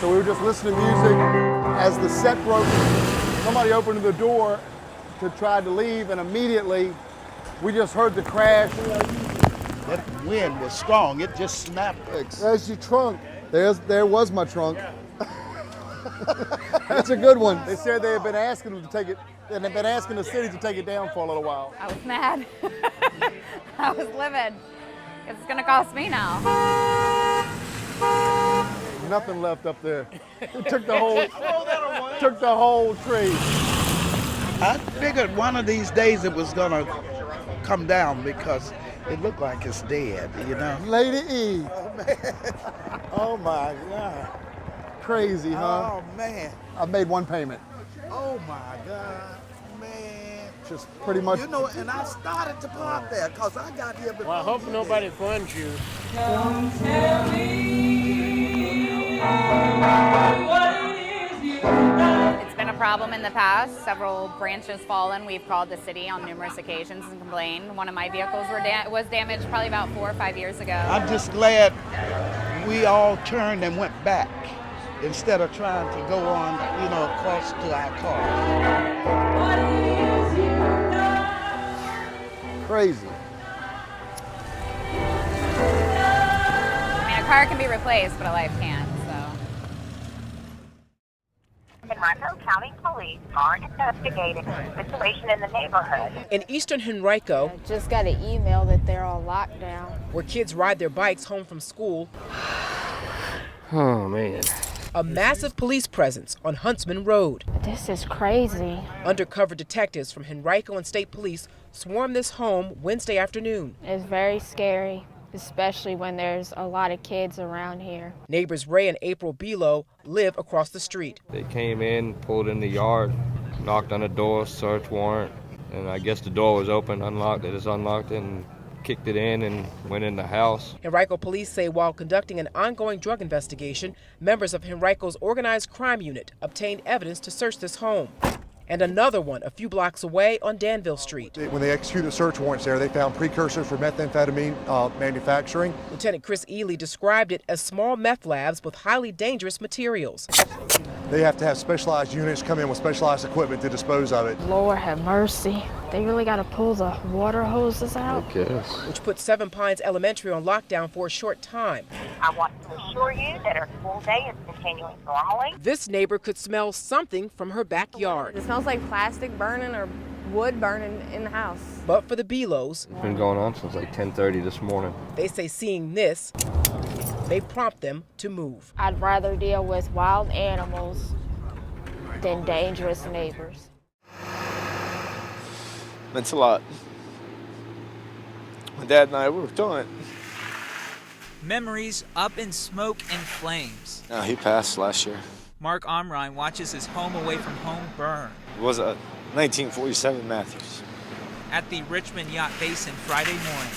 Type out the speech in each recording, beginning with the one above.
So we were just listening to music. As the set broke, somebody opened the door to try to leave, and immediately we just heard the crash. That wind was strong. It just snapped. There's your trunk. There was my trunk. That's a good one. They said they had been asking them to take it, and they've been asking the city to take it down for a little while. I was mad. I was livid. It's gonna cost me now. Nothing left up there. It took the whole tree. I figured one of these days it was gonna come down because it looked like it's dead, you know. Lady E. Oh man. Oh my God. Crazy, huh? Oh man. I made one payment. Oh my God, man. Just pretty much. You know, and I started to park there because I got here before. Well, I hope nobody funds you. Don't tell me what it is you know. It's been a problem in the past. Several branches fallen. We've called the city on numerous occasions and complained. One of my vehicles was damaged probably about 4 or 5 years ago. I'm just glad we all turned and went back instead of trying to go on, you know, across to our car. What it is you know. Crazy. I mean, a car can be replaced, but a life can't, so. Henrico County Police are investigating the situation in the neighborhood. In eastern Henrico, Just got an email that they're all locked down. where kids ride their bikes home from school, Oh, man. a massive police presence on Huntsman Road. This is crazy. Undercover detectives from Henrico and State Police swarmed this home Wednesday afternoon. It's very scary, especially when there's a lot of kids around here. Neighbors Ray and April Belo live across the street. They came in, pulled in the yard, knocked on the door, search warrant, and I guess the door was open, unlocked it, it's unlocked, and kicked it in and went in the house. Henrico police say while conducting an ongoing drug investigation, members of Henrico's organized crime unit obtained evidence to search this home. And another one a few blocks away on Danville Street. When they executed search warrants there, they found precursors for methamphetamine manufacturing. Lieutenant Chris Ely described it as small meth labs with highly dangerous materials. They have to have specialized units come in with specialized equipment to dispose of it. Lord have mercy. They really got to pull the water hoses out? I guess. Which put Seven Pines Elementary on lockdown for a short time. I want to assure you that our school day is continuing normally. This neighbor could smell something from her backyard. It smells like plastic burning or wood burning in the house. But for the Belos, It's been going on since like 10:30 this morning. they say seeing this may prompt them to move. I'd rather deal with wild animals than dangerous neighbors. Meant a lot. My dad and I worked on it. Memories up in smoke and flames. No, he passed last year. Mark Omrine watches his home away from home burn. It was a 1947 Matthews. At the Richmond Yacht Basin Friday morning.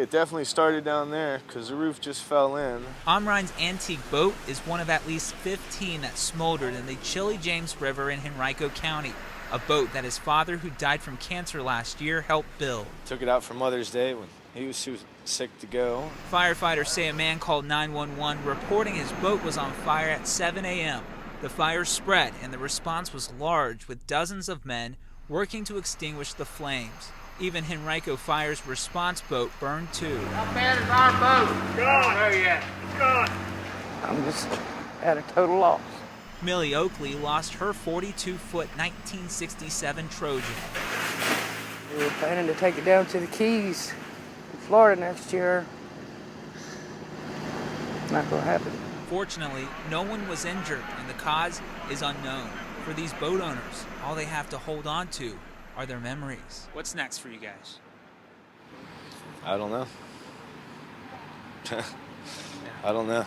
It definitely started down there because the roof just fell in. Omrine's antique boat is one of at least 15 that smoldered in the Chili James River in Henrico County. A boat that his father, who died from cancer last year, helped build. Took it out for Mother's Day when he was too sick to go. Firefighters say a man called 911 reporting his boat was on fire at 7 a.m. The fire spread and the response was large, with dozens of men working to extinguish the flames. Even Henrico Fire's response boat burned too. How bad is our boat? Gone. Oh, yeah. Gone. I'm just at a total loss. Millie Oakley lost her 42-foot 1967 Trojan. We were planning to take it down to the Keys in Florida next year. Not gonna happen. Fortunately, no one was injured and the cause is unknown. For these boat owners, all they have to hold on to are their memories. What's next for you guys? I don't know. I don't know.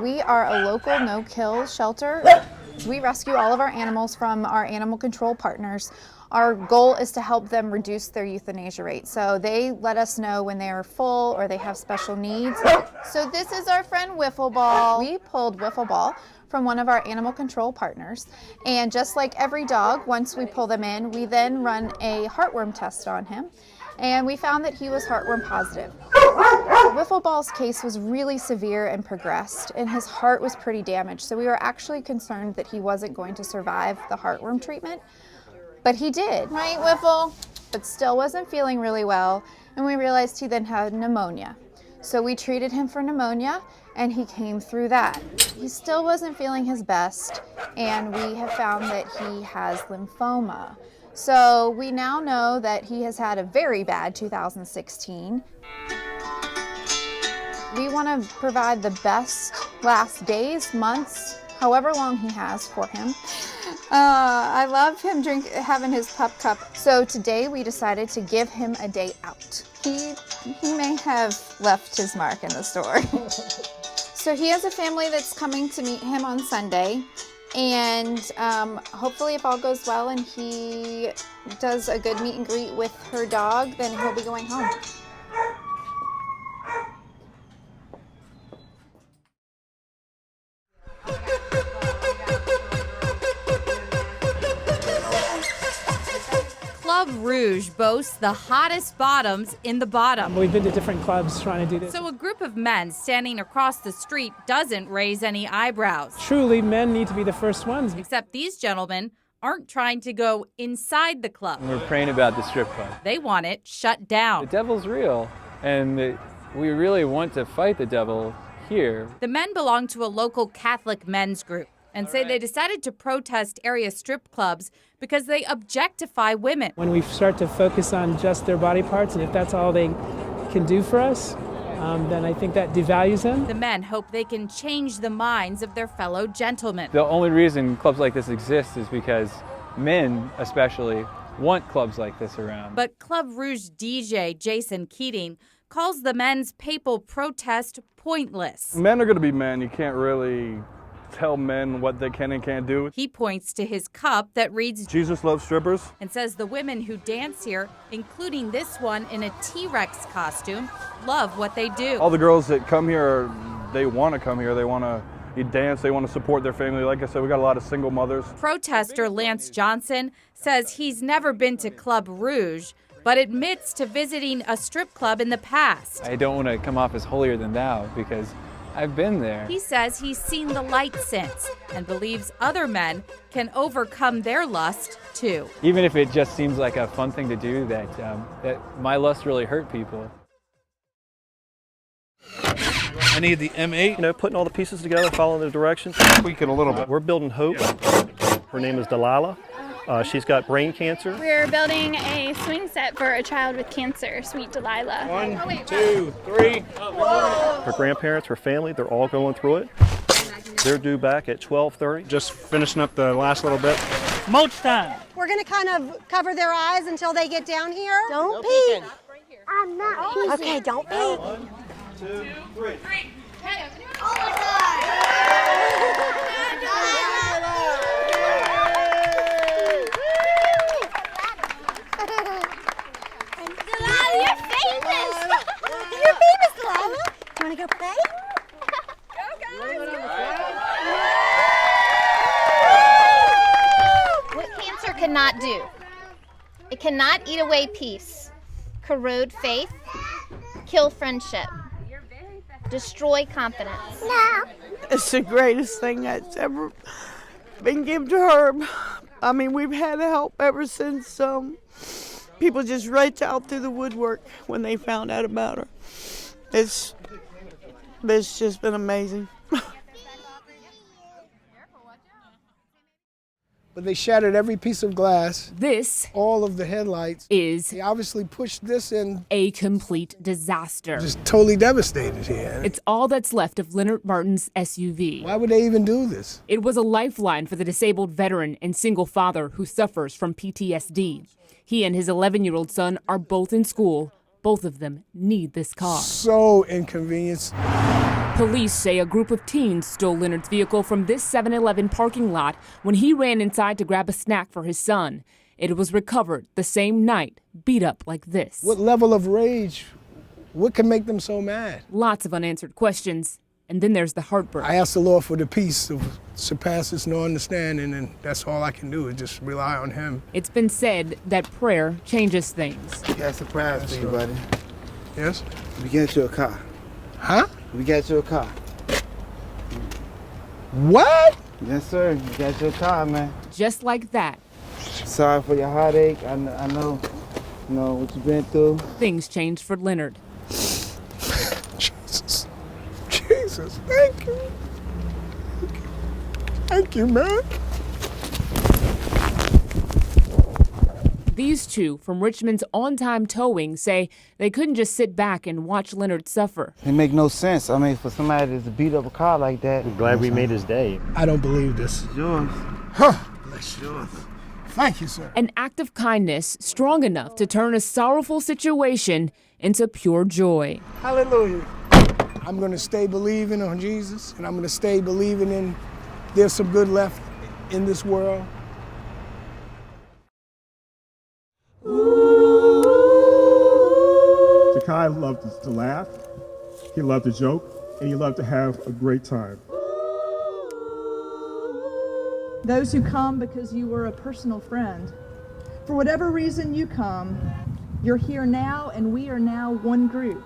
We are a local no-kill shelter. We rescue all of our animals from our animal control partners. Our goal is to help them reduce their euthanasia rate. So they let us know when they are full or they have special needs. So this is our friend Wiffle Ball. We pulled Wiffle Ball from one of our animal control partners. And just like every dog, once we pull them in, we then run a heartworm test on him. And we found that he was heartworm positive. Wiffle Ball's case was really severe and progressed, and his heart was pretty damaged, so we were actually concerned that he wasn't going to survive the heartworm treatment. But he did, right, Wiffle? But still wasn't feeling really well, and we realized he then had pneumonia. So we treated him for pneumonia, and he came through that. He still wasn't feeling his best, and we have found that he has lymphoma. So we now know that he has had a very bad 2016. We want to provide the best last days, months, however long he has for him. I love him having his pup cup. So today we decided to give him a day out. He may have left his mark in the store. So he has a family that's coming to meet him on Sunday. And hopefully if all goes well and he does a good meet and greet with her dog, then he'll be going home. Club Rouge boasts the hottest bottoms in the bottom. We've been to different clubs trying to do this. So a group of men standing across the street doesn't raise any eyebrows. Truly, men need to be the first ones. Except these gentlemen aren't trying to go inside the club. We're praying about the strip club. They want it shut down. The devil's real, and we really want to fight the devil here. The men belong to a local Catholic men's group and say they decided to protest area strip clubs because they objectify women. When we start to focus on just their body parts, and if that's all they can do for us, then I think that devalues them. The men hope they can change the minds of their fellow gentlemen. The only reason clubs like this exist is because men, especially, want clubs like this around. But Club Rouge DJ Jason Keating calls the men's papal protest pointless. Men are going to be men. You can't really tell men what they can and can't do. He points to his cup that reads, Jesus loves strippers, and says the women who dance here, including this one in a T-Rex costume, love what they do. All the girls that come here, they want to come here. They want to dance. They want to support their family. Like I said, we got a lot of single mothers. Protester Lance Johnson says he's never been to Club Rouge, but admits to visiting a strip club in the past. I don't want to come off as holier than thou because I've been there. He says he's seen the light since and believes other men can overcome their lust too. Even if it just seems like a fun thing to do, that my lust really hurt people. I need the M8, putting all the pieces together, following the directions. Tweak it a little bit. We're building Hope. Her name is Delilah. She's got brain cancer. We're building a swing set for a child with cancer, Sweet Delilah. 1, 2, 3. Her grandparents, her family, they're all going through it. They're due back at 12:30. Just finishing up the last little bit. Mulch time. We're going to kind of cover their eyes until they get down here. Don't peek. I'm not peeking. Okay, don't peek. 1, 2, 3. Oh my God! You're famous! You're famous, Delilah! You want to go play? What cancer cannot do? It cannot eat away peace, corrode faith, kill friendship, destroy confidence. No. It's the greatest thing that's ever been given to her. I mean, we've had help ever since people just reached out through the woodwork when they found out about her. It's just been amazing. But they shattered every piece of glass. This, all of the headlights, is they obviously pushed this in. A complete disaster. Just totally devastated here. It's all that's left of Leonard Martin's SUV. Why would they even do this? It was a lifeline for the disabled veteran and single father who suffers from PTSD. He and his 11-year-old son are both in school. Both of them need this car. So inconvenient. Police say a group of teens stole Leonard's vehicle from this 7-Eleven parking lot when he ran inside to grab a snack for his son. It was recovered the same night, beat up like this. What level of rage? What can make them so mad? Lots of unanswered questions. And then there's the heartburn. I asked the Lord for the peace of surpasses no understanding, and that's all I can do is just rely on Him. It's been said that prayer changes things. You got a surprise for you, buddy. Yes? We get into a car. Huh? We got your car. What? Yes, sir. You got your car, man. Just like that, Sorry for your heartache. I know what you've been through. things changed for Leonard. Jesus. Jesus, thank you. Thank you, man. These two from Richmond's On-Time Towing say they couldn't just sit back and watch Leonard suffer. It make no sense. I mean, for somebody to beat up a car like that. I'm glad we made his day. I don't believe this. Yours. Huh. Bless yours. Thank you, sir. An act of kindness strong enough to turn a sorrowful situation into pure joy. Hallelujah. I'm going to stay believing on Jesus, and I'm going to stay believing in there's some good left in this world. Jakai loved to laugh, he loved to joke, and he loved to have a great time. Those who come because you were a personal friend. For whatever reason you come, you're here now and we are now one group.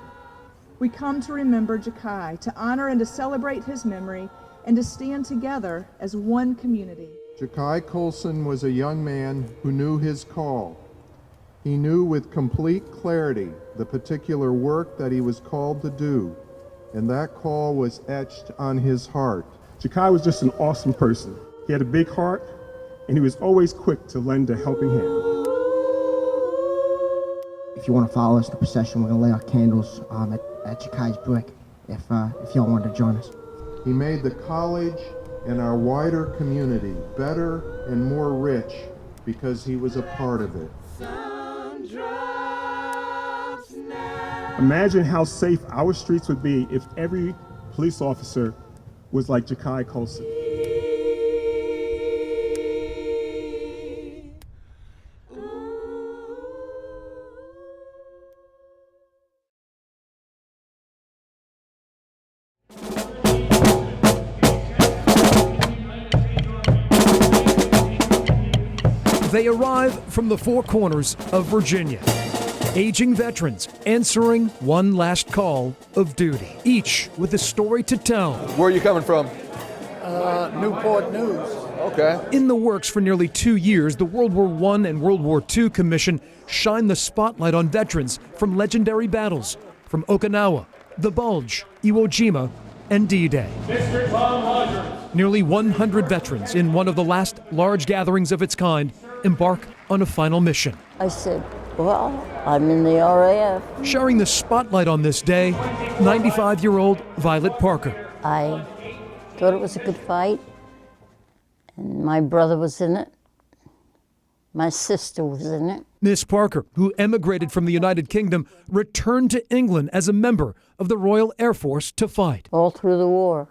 We come to remember Jakai, to honor and to celebrate his memory, and to stand together as one community. Jakai Colson was a young man who knew his call. He knew with complete clarity the particular work that he was called to do, and that call was etched on his heart. Jakai was just an awesome person. He had a big heart, and he was always quick to lend a helping hand. If you want to follow us in the procession, we're going to lay our candles at Jakai's brick, if y'all want to join us. He made the college and our wider community better and more rich because he was a part of it. Imagine how safe our streets would be if every police officer was like Jakai Colson. They arrive from the four corners of Virginia. Aging veterans answering one last call of duty, each with a story to tell. Where are you coming from? Newport News. Okay. In the works for nearly 2 years, the World War I and World War II Commission shined the spotlight on veterans from legendary battles from Okinawa, the Bulge, Iwo Jima, and D-Day. Mr. Tom Rogers. Nearly 100 veterans in one of the last large gatherings of its kind embark on a final mission. I said, well, I'm in the RAF. Sharing the spotlight on this day, 95-year-old Violet Parker. I thought it was a good fight, and my brother was in it. My sister was in it. Miss Parker, who emigrated from the United Kingdom, returned to England as a member of the Royal Air Force to fight. All through the war,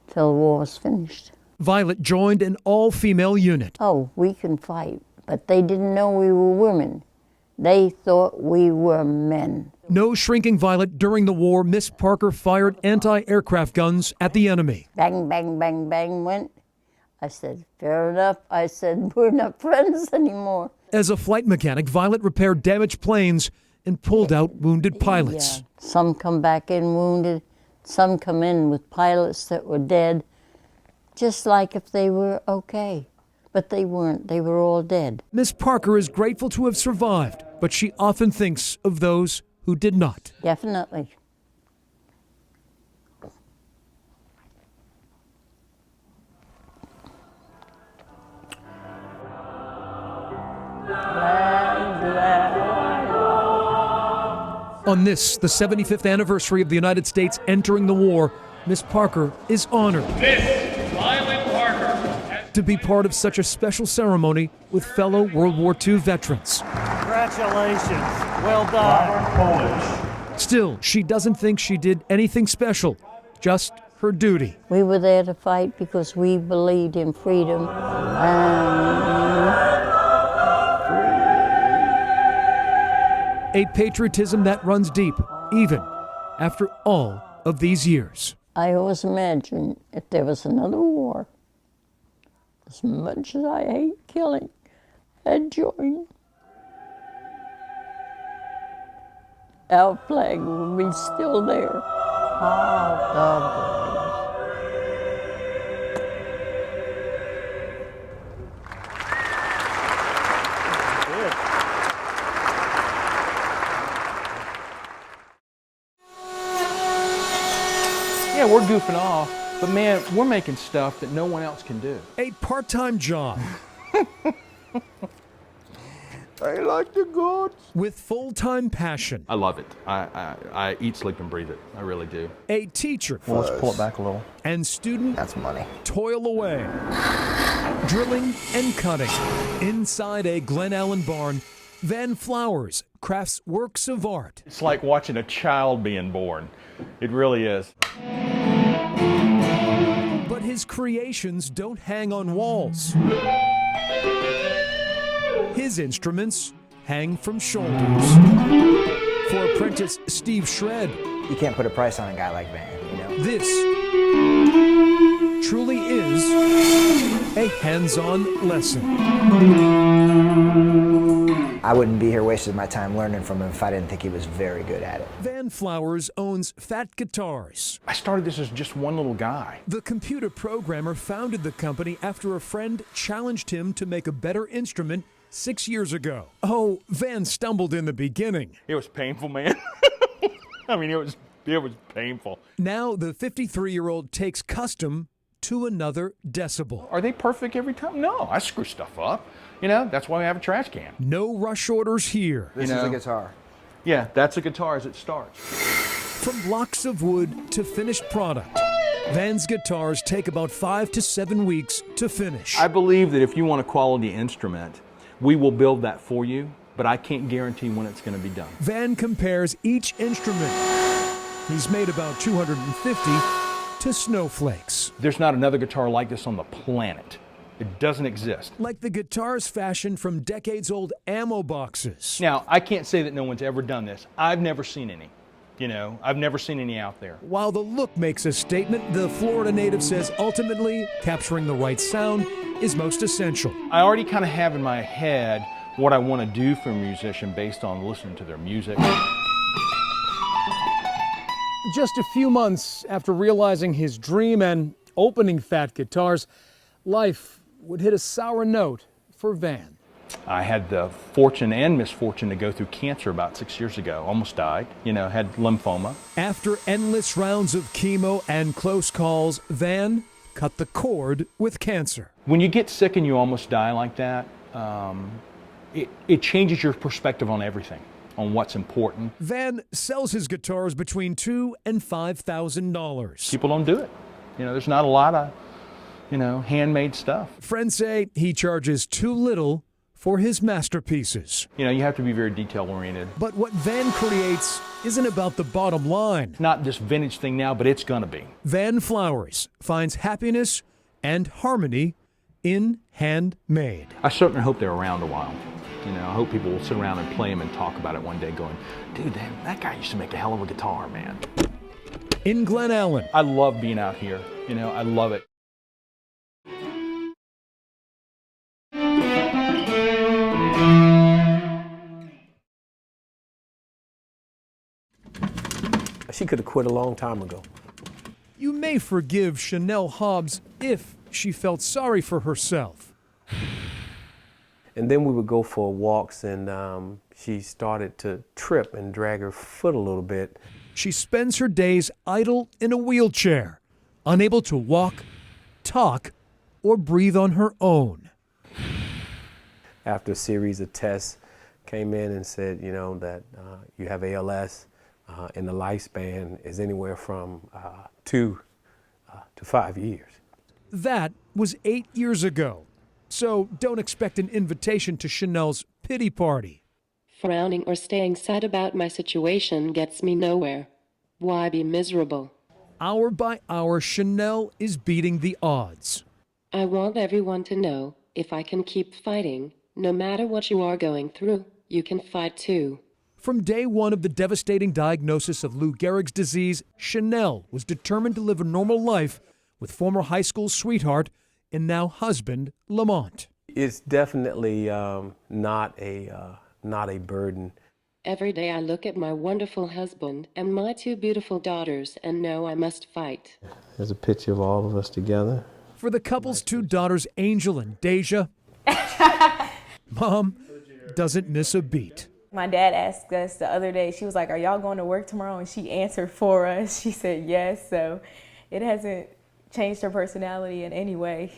till the war was finished. Violet joined an all-female unit. Oh, we can fight, but they didn't know we were women. They thought we were men. No shrinking Violet during the war, Miss Parker fired anti-aircraft guns at the enemy. Bang, bang, bang, bang went. I said, fair enough. I said, we're not friends anymore. As a flight mechanic, Violet repaired damaged planes and pulled out wounded pilots. Yeah. Some come back in wounded. Some come in with pilots that were dead, just like if they were okay. But they weren't. They were all dead. Miss Parker is grateful to have survived, but she often thinks of those who did not. Definitely. On this, the 75th anniversary of the United States entering the war, Miss Parker is honored to be part of such a special ceremony with fellow World War II veterans. Congratulations. Well done. Still, she doesn't think she did anything special, just her duty. We were there to fight because we believed in freedom A patriotism that runs deep, even after all of these years. I always imagine if there was another war, as much as I hate killing, I'd join. Our flag will be still there. Yeah, we're goofing off, but man, we're making stuff that no one else can do. A part-time job. I like the goats. With full-time passion. I love it. I eat, sleep, and breathe it. I really do. A teacher. Well, let's pull it back a little. And student. That's money. Toil away. Drilling and cutting. Inside a Glen Allen barn, Van Flowers crafts works of art. It's like watching a child being born. It really is. But his creations don't hang on walls. His instruments hang from shoulders. For apprentice Steve Shred, you can't put a price on a guy like Van, you know? This truly is a hands-on lesson. I wouldn't be here wasting my time learning from him if I didn't think he was very good at it. Van Flowers owns Fat Guitars. I started this as just one little guy. The computer programmer founded the company after a friend challenged him to make a better instrument 6 years ago. Oh, Van stumbled in the beginning. It was painful, man. I mean, it was painful. Now the 53-year-old takes custom to another decibel. Are they perfect every time? No, I screw stuff up. You know, that's why we have a trash can. No rush orders here. This is a guitar. Yeah, that's a guitar as it starts. From blocks of wood to finished product, Van's guitars take about 5 to 7 weeks to finish. I believe that if you want a quality instrument, we will build that for you, but I can't guarantee when it's going to be done. Van compares each instrument. He's made about 250 to snowflakes. There's not another guitar like this on the planet. It doesn't exist. Like the guitars fashioned from decades-old ammo boxes. Now, I can't say that no one's ever done this. I've never seen any. You know, I've never seen any out there. While the look makes a statement, the Florida native says ultimately capturing the right sound is most essential. I already kind of have in my head what I want to do for a musician based on listening to their music. Just a few months after realizing his dream and opening Fat Guitars, life would hit a sour note for Van. I had the fortune and misfortune to go through cancer about 6 years ago. Almost died, you know, had lymphoma. After endless rounds of chemo and close calls, Van cut the cord with cancer. When you get sick and you almost die like that, it changes your perspective on everything, on what's important. Van sells his guitars between $2,000 and $5,000. People don't do it. You know, there's not a lot of, you know, handmade stuff. Friends say he charges too little for his masterpieces. You know, you have to be very detail-oriented. But what Van creates isn't about the bottom line. It's not this vintage thing now, but it's gonna be. Van Flowers finds happiness and harmony in handmade. I certainly hope they're around a while. You know, I hope people will sit around and play them and talk about it one day going, dude, that guy used to make a hell of a guitar, man. In Glen Allen. I love being out here. You know, I love it. She could have quit a long time ago. You may forgive Chanel Hobbs if she felt sorry for herself. And then we would go for walks, and she started to trip and drag her foot a little bit. She spends her days idle in a wheelchair, unable to walk, talk, or breathe on her own. After a series of tests, came in and said, you know, that you have ALS, and the lifespan is anywhere from 2 to 5 years. That was 8 years ago. So don't expect an invitation to Chanel's pity party. Frowning or staying sad about my situation gets me nowhere. Why be miserable? Hour by hour, Chanel is beating the odds. I want everyone to know if I can keep fighting, no matter what you are going through, you can fight too. From day one of the devastating diagnosis of Lou Gehrig's disease, Chanel was determined to live a normal life with former high school sweetheart and now husband, Lamont. It's definitely not a burden. Every day I look at my wonderful husband and my 2 beautiful daughters and know I must fight. There's a picture of all of us together. For the couple's 2 daughters, Angel and Deja, Mom doesn't miss a beat. My dad asked us the other day, she was like, "Are y'all going to work tomorrow?" And she answered for us. She said yes, so it hasn't changed her personality in any way.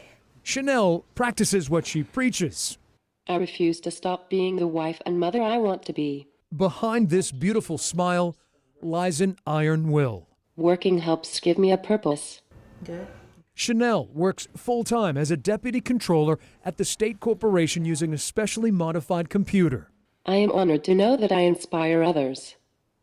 Chanel practices what she preaches. I refuse to stop being the wife and mother I want to be. Behind this beautiful smile lies an iron will. Working helps give me a purpose. Good. Chanel works full-time as a deputy controller at the state corporation using a specially modified computer. I am honored to know that I inspire others.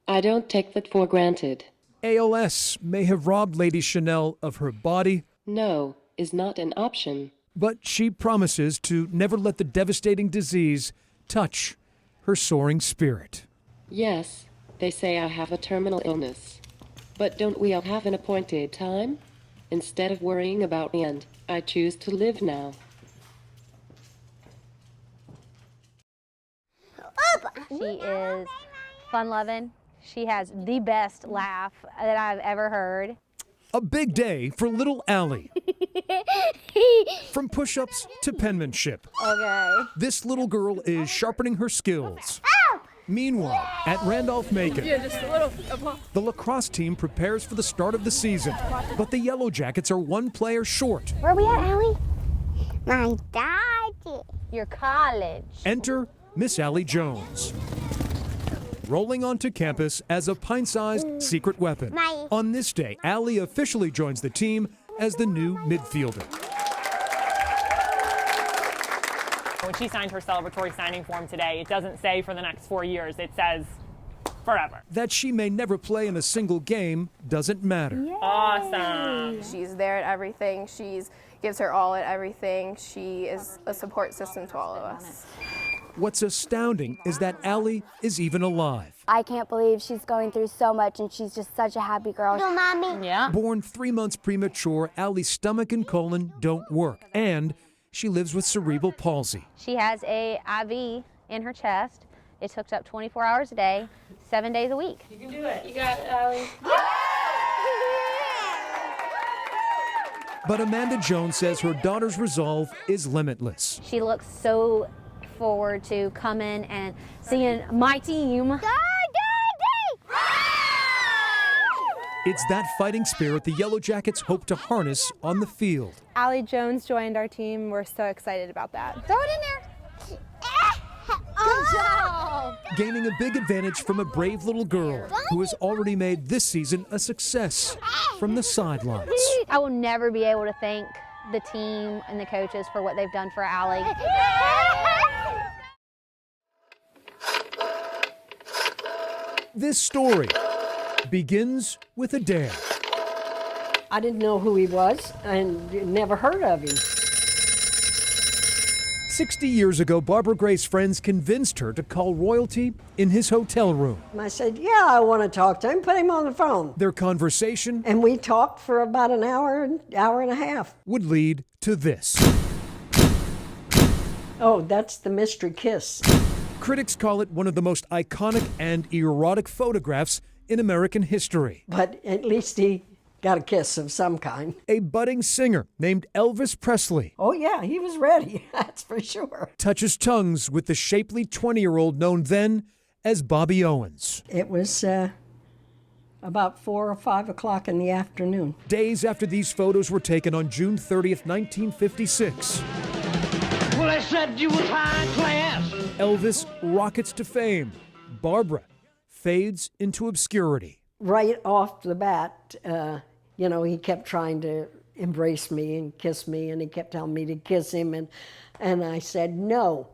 I don't take that for granted. ALS may have robbed Lady Chanel of her body. No is not an option. But she promises to never let the devastating disease touch her soaring spirit. Yes, they say I have a terminal illness. But don't we all have an appointed time? Instead of worrying about the end, I choose to live now. She is fun-loving. She has the best laugh that I've ever heard. A big day for little Allie. From push-ups to penmanship. Okay. This little girl is sharpening her skills. Meanwhile, at Randolph-Macon, just a little. the lacrosse team prepares for the start of the season, but the Yellow Jackets are 1 player short. Where are we at, Allie? My daddy. Your college. Enter Miss Allie Jones, rolling onto campus as a pint-sized secret weapon. On this day, Allie officially joins the team as the new midfielder. When she signed her celebratory signing form today, it doesn't say for the next 4 years, it says forever. That she may never play in a single game doesn't matter. Yay. Awesome. She's there at everything. She gives her all at everything. She is a support system to all of us. What's astounding is that Allie is even alive. I can't believe she's going through so much, and she's just such a happy girl. Mommy. Yeah. Born 3 months premature, Allie's stomach and colon don't work, and she lives with cerebral palsy. She has a IV in her chest. It's hooked up 24 hours a day, 7 days a week. You can do it. You got it, Allie. But Amanda Jones says her daughter's resolve is limitless. She looks so forward to coming and seeing my team. It's that fighting spirit the Yellow Jackets hope to harness on the field. Allie Jones joined our team. We're so excited about that. Throw it in there. Good job. Gaining a big advantage from a brave little girl who has already made this season a success from the sidelines. I will never be able to thank the team and the coaches for what they've done for Allie. This story begins with a dare. I didn't know who he was and never heard of him. 60 years ago, Barbara Gray's friends convinced her to call royalty in his hotel room. And I said, yeah, I want to talk to him. Put him on the phone. Their conversation, and we talked for about an hour and a half, would lead to this. Oh, that's the mystery kiss. Critics call it one of the most iconic and erotic photographs in American history. But at least he got a kiss of some kind. A budding singer named Elvis Presley. Oh yeah, he was ready, that's for sure. Touches tongues with the shapely 20-year-old known then as Bobby Owens. It was about 4 or 5 o'clock in the afternoon. Days after these photos were taken on June 30th, 1956. Well, I said you was high class. Elvis rockets to fame. Barbara fades into obscurity. Right off the bat, he kept trying to embrace me and kiss me, and he kept telling me to kiss him, and I said no.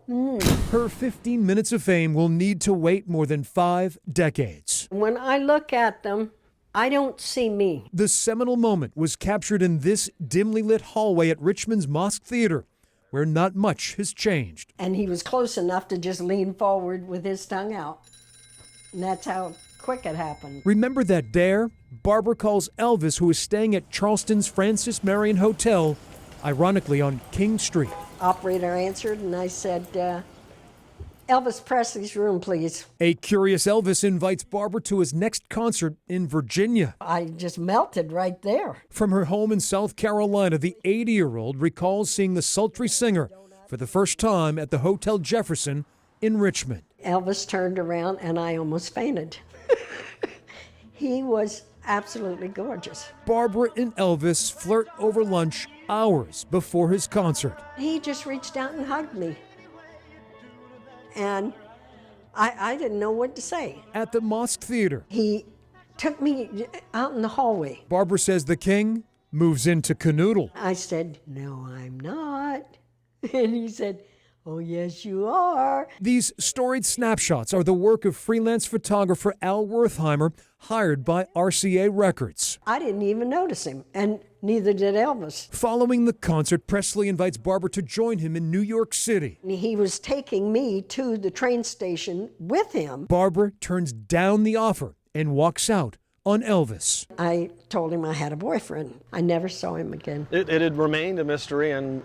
Her 15 minutes of fame will need to wait more than 5 decades. When I look at them, I don't see me. The seminal moment was captured in this dimly lit hallway at Richmond's Mosque Theater, where not much has changed. And he was close enough to just lean forward with his tongue out. And that's how quick it happened. Remember that dare? Barbara calls Elvis, who is staying at Charleston's Francis Marion Hotel, ironically on King Street. Operator answered, and I said, Elvis Presley's room, please. A curious Elvis invites Barbara to his next concert in Virginia. I just melted right there. From her home in South Carolina, the 80-year-old recalls seeing the sultry singer for the first time at the Hotel Jefferson in Richmond. Elvis turned around and I almost fainted. He was absolutely gorgeous. Barbara and Elvis flirt over lunch hours before his concert. He just reached out and hugged me. And I didn't know what to say. At the Mosque Theater, He took me out in the hallway. Barbara says the king moves into canoodle. I said, no, I'm not. And he said, oh, yes, you are. These storied snapshots are the work of freelance photographer Al Wertheimer, hired by RCA Records. I didn't even notice him, and neither did Elvis. Following the concert, Presley invites Barbara to join him in New York City. He was taking me to the train station with him. Barbara turns down the offer and walks out on Elvis. I told him I had a boyfriend. I never saw him again. It had remained a mystery, and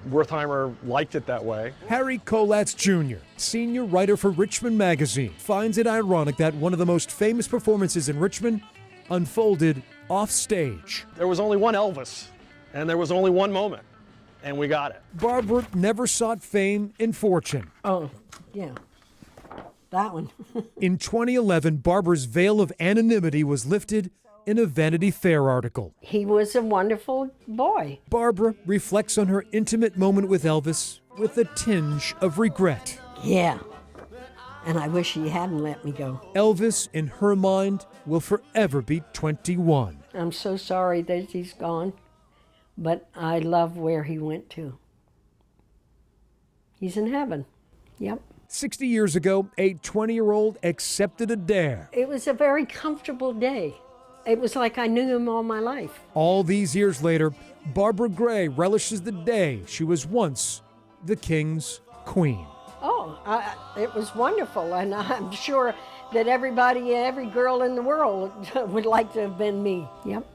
Wertheimer liked it that way. Harry Kolatz Jr., senior writer for Richmond Magazine, finds it ironic that one of the most famous performances in Richmond unfolded off stage. There was only one Elvis, and there was only one moment, and we got it. Barbara never sought fame and fortune. Oh, yeah. That one. In 2011, Barbara's veil of anonymity was lifted in a Vanity Fair article. He was a wonderful boy. Barbara reflects on her intimate moment with Elvis with a tinge of regret. Yeah. And I wish he hadn't let me go. Elvis, in her mind, will forever be 21. I'm so sorry that he's gone, but I love where he went to. He's in heaven. Yep. 60 years ago, a 20-year-old accepted a dare. It was a very comfortable day. It was like I knew him all my life. All these years later, Barbara Gray relishes the day she was once the King's queen. Oh, it was wonderful, and I'm sure that every girl in the world would like to have been me. Yep.